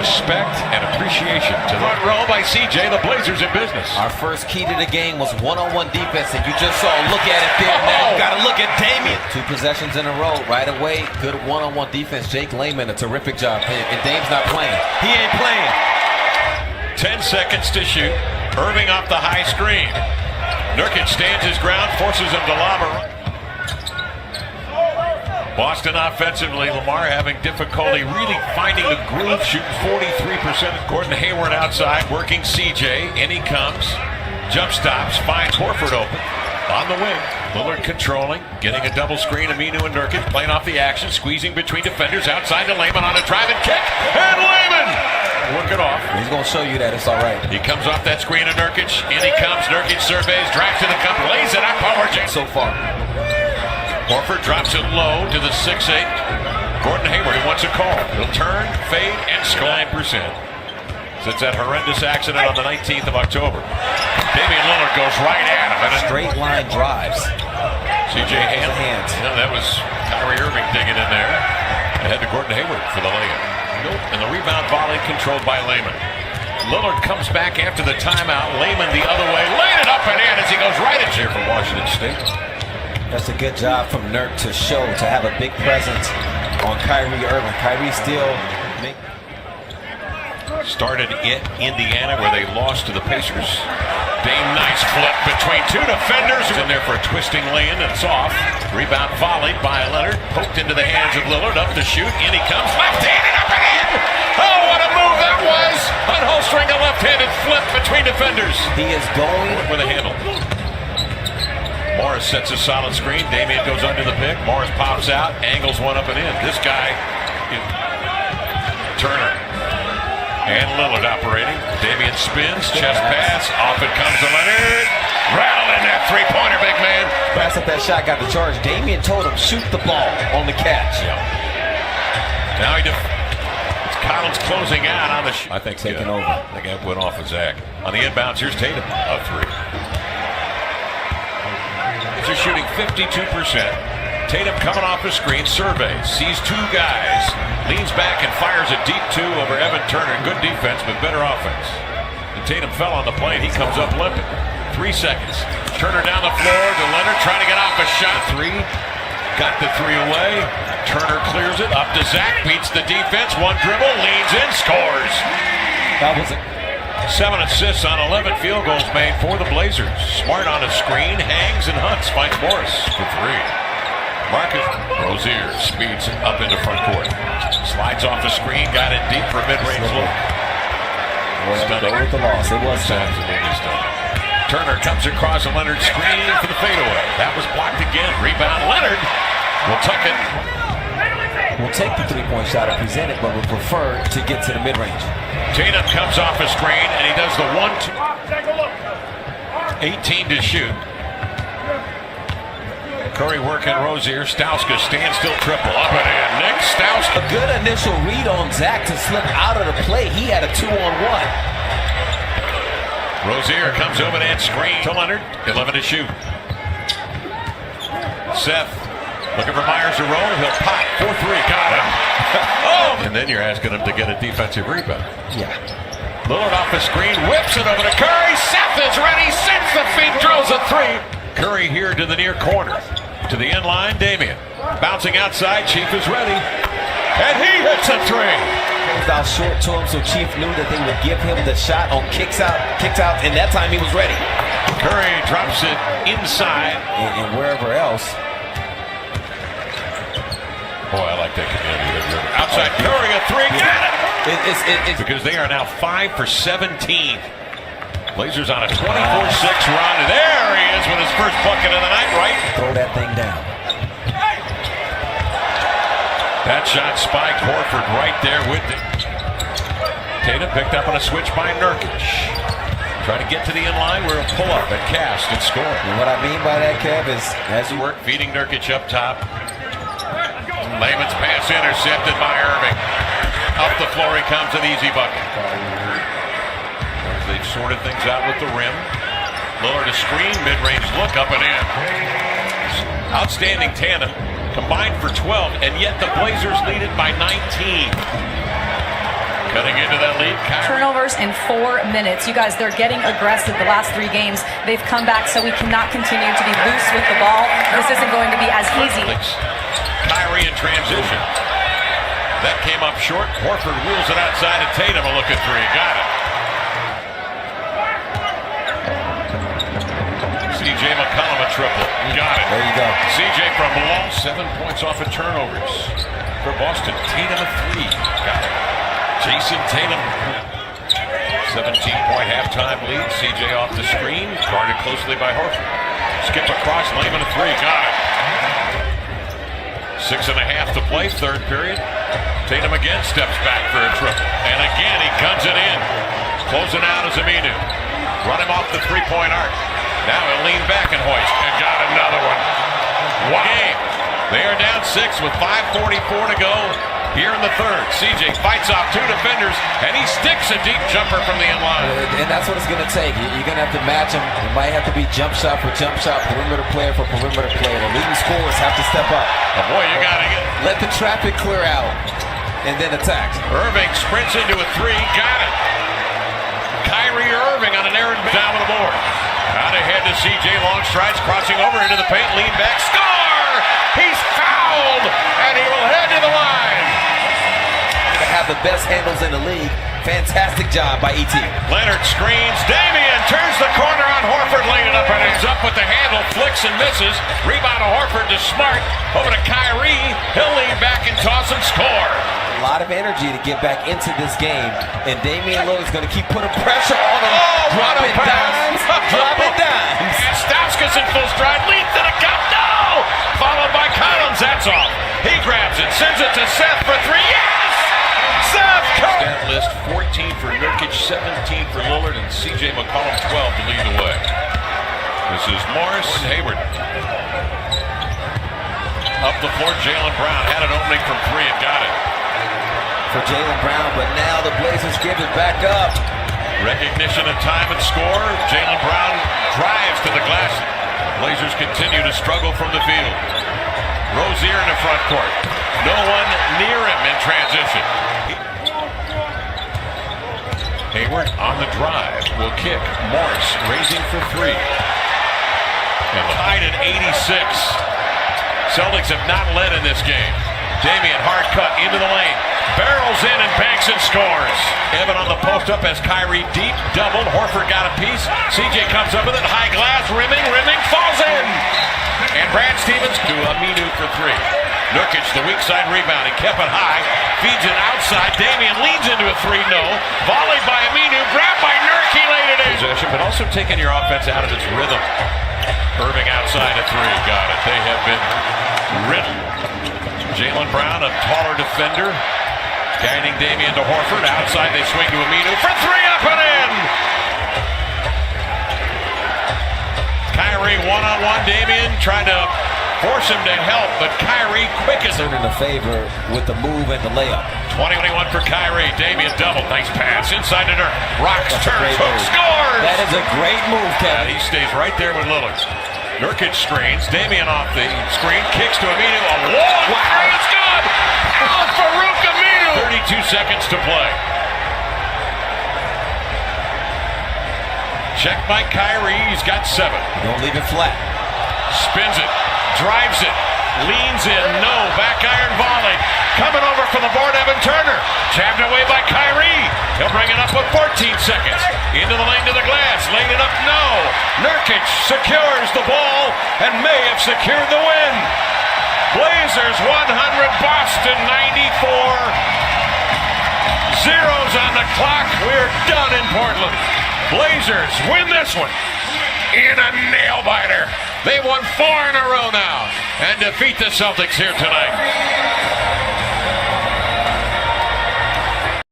respect and appreciation to the front row by CJ. The Blazers in business. Our first key to the game was one-on-one defense, and you just saw, look at it there now. Got to look at Damian. 2 possessions in a row right away. Good one-on-one defense. Jake Layman, a terrific job. And Dame's not playing. He ain't playing. 10 seconds to shoot. Irving off the high screen. Nurkic stands his ground, forces him to lob a Boston offensively, Lamar having difficulty really finding the groove, shooting 43%. Gordon Hayward outside, working CJ. In he comes. Jump stops, finds Horford open. On the wing, Lillard controlling, getting a double screen. Aminu and Nurkic playing off the action, squeezing between defenders. Outside to Layman on a drive and kick. And Layman! Work it off. He's going to show you that it's all right. He comes off that screen to Nurkic. In he comes. Nurkic surveys, drives to the cup, lays it up. So far. Horford drops it low to the 6'8". Gordon Hayward, who wants a call. He'll turn, fade, and score 9%. Since that horrendous accident on the 19th of October. Damian Lillard goes right at him. Straight line drives. CJ hands. No, that was Kyrie Irving digging in there. Ahead to Gordon Hayward for the layup. And the rebound volley controlled by Layman. Lillard comes back after the timeout. Layman the other way. Laid it up and in as he goes right at you for Washington State. That's a good job from Nurk to show, to have a big presence on Kyrie Irving. Kyrie still started in Indiana where they lost to the Pacers. Dame, nice flip between 2 defenders. In there for a twisting lay-in, and it's off. Rebound volleyed by Leonard. Poked into the hands of Lillard. Up to shoot. In he comes. Left-handed up and in. Oh, what a move that was. Unholstering a left-handed flip between defenders. He is going with a handle. Morris sets a solid screen. Damian goes under the pick. Morris pops out, angles one up and in. This guy, Turner and Lillard operating. Damian spins, chest pass. Off it comes to Leonard. Rattling that three-pointer, big man. Pass up that shot, got the charge. Damian told him, shoot the ball on the catch. Yeah. Now it's Collins closing out on the I think taking over. I think that went off of Zach. On the inbounds, here's Tatum. A 3. They're shooting 52%. Tatum coming off the screen, surveys, sees 2 guys, leans back and fires a deep 2 over Evan Turner. Good defense, but better offense. And Tatum fell on the plane. He comes up limping. 3 seconds. Turner down the floor to Leonard, trying to get off a shot. 3. Got the 3 away. Turner clears it. Up to Zach, beats the defense. 1 dribble, leans in, scores. That was it. 7 assists on 11 field goals made for the Blazers. Smart on a screen, hangs and hunts, finds Morris for 3. Marcus Rozier speeds up into front court. Slides off the screen, got it deep for a mid-range look. Stunning. With the loss. It was Turner comes across a Leonard screen for the fadeaway. That was blocked again. Rebound Leonard will tuck it. We'll take the 3-point shot and present it, but we'll prefer to get to the mid-range. Tatum comes off a screen, and he does the 1-2. 18 to shoot. Curry working Rozier. Stauska standstill triple. Up and in. Nick Stauska. A good initial read on Zach to slip out of the play. He had a 2-on-1. Rozier comes over and screen to Leonard. 11 to shoot. Seth looking for Myers to roll. He'll pop. 4-3. Got him. Oh! And then you're asking him to get a defensive rebound. Yeah. Lillard off the screen, whips it over to Curry. Seth is ready, sends the feet, drills a 3. Curry here to the near corner. To the end line, Damian. Bouncing outside, Chief is ready. And he hits a 3. Goes out short to him, so Chief knew that they would give him the shot on kicks out, and that time he was ready. Curry drops it inside. And wherever else. Boy, I like that community. Outside Curry, a 3, got it! It's because they are now 5 for 17. Blazers on a 24-6 run. There he is with his first bucket of the night, right? Throw that thing down. That shot spiked Horford right there with it. Tatum picked up on a switch by Nurkic. Trying to get to the inline where a pull-up and cast and score. And what I mean by that, Kev, is as you work, feeding Nurkic up top. Layman's pass intercepted by Irving. Up the floor he comes, an easy bucket. They've sorted things out with the rim. Lillard a screen, mid-range look, up and in. Outstanding tandem, combined for 12, and yet the Blazers lead it by 19. Cutting into that lead. Turnovers in 4 minutes. You guys, they're getting aggressive the last 3 games. They've come back, so we cannot continue to be loose with the ball. This isn't going to be as easy. Kyrie in transition. That came up short. Horford wheels it outside, and Tatum a look at 3. Got it. CJ McCollum a triple. Got it. There you go. CJ from below. 7 points off of turnovers for Boston. Tatum a 3. Got it. Jason Tatum. 17-point halftime lead. CJ off the screen. Guarded closely by Horford. Skip across. Layman a 3. Got it. 6.5 to play. Third period. Tatum again steps back for a triple. And again he guns it in. Closing out is Aminu. Run him off the 3-point arc. Now he'll lean back and hoist. And got another one. Wow. Game. They are down 6 with 5:44 to go here in the third. CJ fights off 2 defenders, and he sticks a deep jumper from the end line. And that's what it's going to take. You're going to have to match him. It might have to be jump shot for jump shot, perimeter player for perimeter player. The leading scorers have to step up. Oh boy, you got to get. Let the traffic clear out, and then attack. Irving sprints into a 3. Got it. Kyrie Irving on an errand down with the board. Out ahead to CJ, long strides, crossing over into the paint, lean back, score! He's fouled, and he will head to the line. To have the best handles in the league. Fantastic job by E.T. Leonard screens, Damian turns the corner on Horford, laid it up and ends up with the handle, flicks and misses. Rebound to Horford to Smart, over to Kyrie, he'll lean back and toss and score. A lot of energy to get back into this game, and Damian Lillard's going to keep putting pressure on him. Dropping dimes, dropping dimes. Stauskas in full stride, leads to the cup, no! Followed by Collins, that's off. He grabs it, sends it to Seth for 3, yes! Seth Curry! Stat list 14 for Nurkic, 17 for Lillard, and CJ McCollum 12 to lead the way. This is Morris and Hayward. Up the floor, Jaylen Brown had an opening from 3 and got it. For Jaylen Brown, but now the Blazers give it back up. Recognition of time and score. Jaylen Brown drives to the glass. Blazers continue to struggle from the field. Rozier in the front court. No one near him in transition. Hayward on the drive will kick. Morris raising for 3. And tied at 86. Celtics have not led in this game. Damian hard cut into the lane. Barrels in and banks and scores. Evan on the post up as Kyrie deep doubled. Horford got a piece. CJ comes up with it. High glass. Rimming. Falls in. And Brad Stevens to Aminu for 3. Nurkic, the weak side rebound. He kept it high. Feeds it outside. Damian leans into a 3. No. Volleyed by Aminu. Grabbed by Nurk. He laid it in. Possession, but also taking your offense out of its rhythm. Irving outside a 3. Got it. They have been ridden. Jaylen Brown, a taller defender. Guiding Damian to Horford. Outside they swing to Aminu for 3, up and in! Kyrie one-on-one. Damian trying to force him to help, but Kyrie quick as in a favor with the move and the layup. 21 for Kyrie. Damian double. Nice pass inside to Nurk. Rocks, turns, hook, scores! That is a great move, Kevin. He stays right there with Lillard. Nurkic screens. Damian off the screen. Kicks to Aminu. A long three. It's good! Out for Farouk Aminu! 32 seconds to play. Check by Kyrie. He's got 7. Don't leave it flat. Spins it. Drives it. Leans in. No. Back iron volley. Coming over for the board, Evan Turner. Jabbed away by Kyrie. He'll bring it up with 14 seconds. Into the lane to the glass. Laying it up. No. Nurkic secures the ball and may have secured the win. Blazers 100, Boston 94. Zeros on the clock. We're done in Portland. Blazers win this one in a nail-biter. They've won 4 in a row now and defeat the Celtics here tonight.